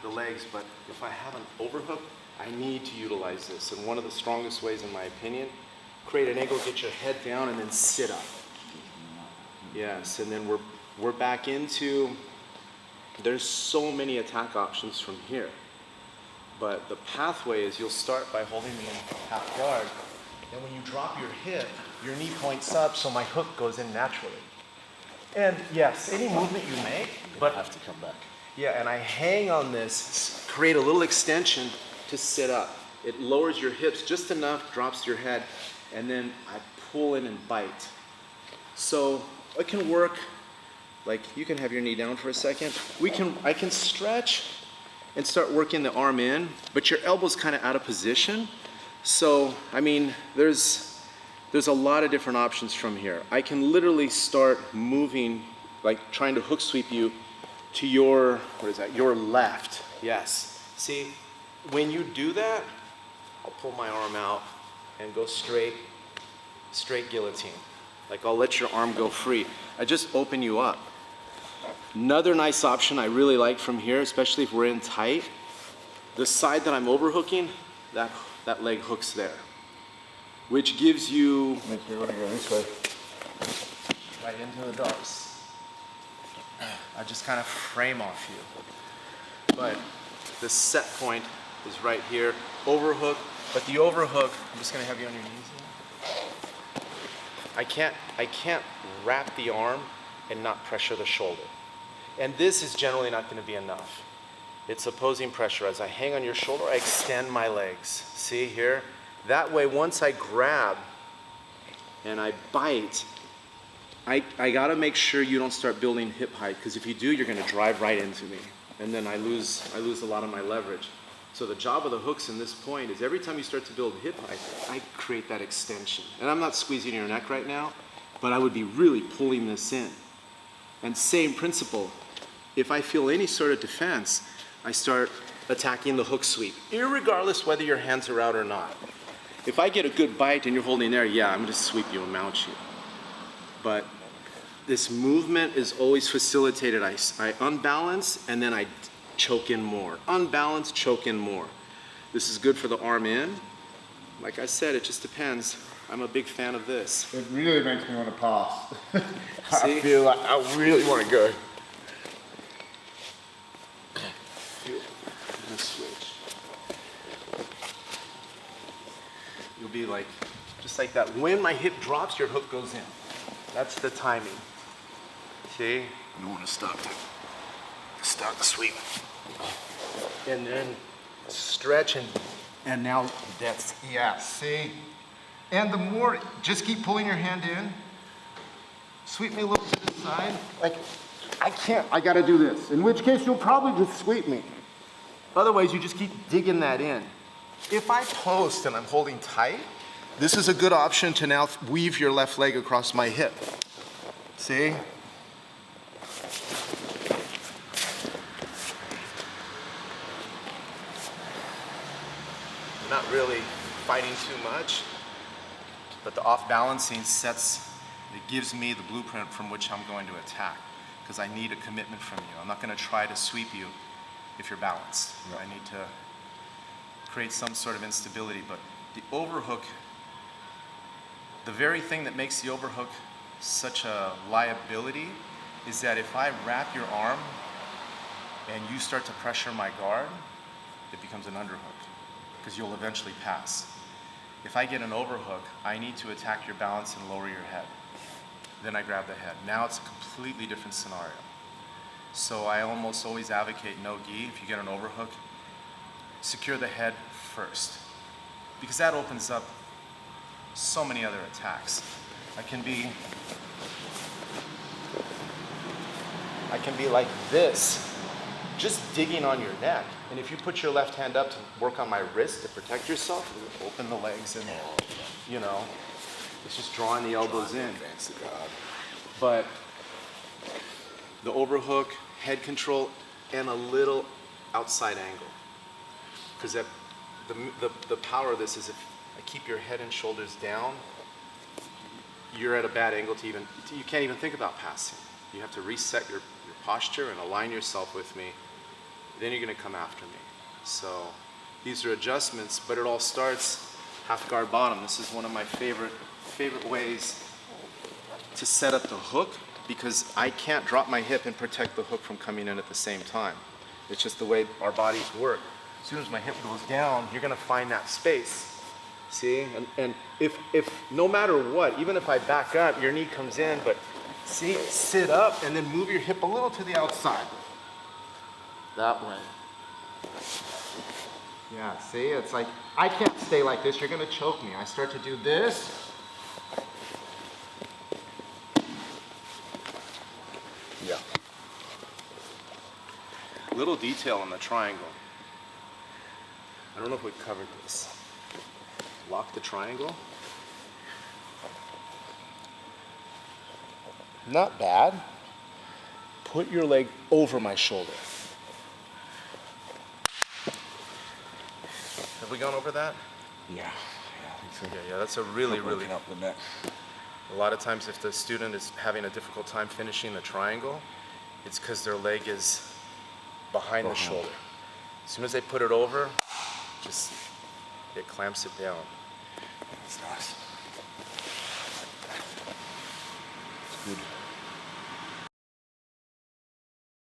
the legs, but if I have an overhook, I need to utilize this. And one of the strongest ways, in my opinion, create an angle, get your head down, and then sit up. Yes, and then we're back into, there's so many attack options from here. But the pathway is you'll start by holding me in half guard, and when you drop your hip, your knee points up, so my hook goes in naturally. And yes, any movement you make, but have to come back. Yeah, and I hang on this, create a little extension to sit up. It lowers your hips just enough, drops your head, and then I pull in and bite. So it can work, like you can have your knee down for a second. I can stretch and start working the arm in, but your elbow's kind of out of position. So, I mean, there's a lot of different options from here. I can literally start moving, like trying to hook sweep you to your, your left. Yes. See, when you do that, I'll pull my arm out and go straight guillotine. Like I'll let your arm go free. I just open you up. Another nice option I really like from here, especially if we're in tight, the side that I'm overhooking, that leg hooks there, which gives you makes me want to go this way. Right into the darts. I just kind of frame off you. But the set point is right here. Overhook, but the overhook, I'm just gonna have you on your knees here. I can't wrap the arm and not pressure the shoulder. And this is generally not gonna be enough. It's opposing pressure. As I hang on your shoulder, I extend my legs. See here? That way, once I grab and I bite, I gotta make sure you don't start building hip height, because if you do, you're gonna drive right into me. And then I lose a lot of my leverage. So the job of the hooks in this point is every time you start to build hip height, I create that extension. And I'm not squeezing your neck right now, but I would be really pulling this in. And same principle, if I feel any sort of defense, I start attacking the hook sweep, irregardless whether your hands are out or not. If I get a good bite and you're holding there, yeah, I'm gonna sweep you and mount you. But this movement is always facilitated. I unbalance and then I choke in more. Unbalance, choke in more. This is good for the arm in. Like I said, it just depends. I'm a big fan of this. It really makes me want to pass. See? I feel like I really want to go. I'm gonna switch. You'll be like, just like that. When my hip drops, your hook goes in. That's the timing. See? You want to start the sweep. And then stretch and now that's, Yeah, see? And the more, just keep pulling your hand in. Sweep me a little to the side. Like, I gotta do this. In which case, you'll probably just sweep me. otherwise you just keep digging that in. If I post and I'm holding tight, this is a good option to now weave your left leg across my hip. See? I'm not really fighting too much, but the off-balancing it gives me the blueprint from which I'm going to attack, because I need a commitment from you. I'm not going to try to sweep you if you're balanced. Yeah. I need to create some sort of instability, but the overhook, the very thing that makes the overhook such a liability is that if I wrap your arm and you start to pressure my guard, it becomes an underhook, because you'll eventually pass. If I get an overhook, I need to attack your balance and lower your head. Then I grab the head. Now it's a completely different scenario. So I almost always advocate no gi. If you get an overhook, secure the head first, because that opens up so many other attacks. I can be like this, just digging on your neck. And if you put your left hand up to work on my wrist to protect yourself, open the legs and, you know, it's just drawing the elbows in. But the overhook, head control, and a little outside angle. Because the power of this is if I keep your head and shoulders down, you're at a bad angle you can't even think about passing. You have to reset your posture and align yourself with me then you're gonna come after me. So these are adjustments, but it all starts half guard bottom. This is one of my favorite ways to set up the hook, because I can't drop my hip and protect the hook from coming in at the same time. It's just the way our bodies work. As soon as my hip goes down, you're gonna find that space. See, and if no matter what, even if I back up, your knee comes in, but see, sit up and then move your hip a little to the outside. That way. Yeah, see, it's like, I can't stay like this, you're gonna choke me. I start to do this. Yeah. Little detail on the triangle. I don't know if we covered this. Lock the triangle. Not bad. Put your leg over my shoulder. Have we gone over that? Yeah. Yeah, that's a really up the neck. a lot of times if the student is having a difficult time finishing the triangle, it's because their leg is behind the shoulder. As soon as they put it over, just it clamps it down. That's nice. It's good.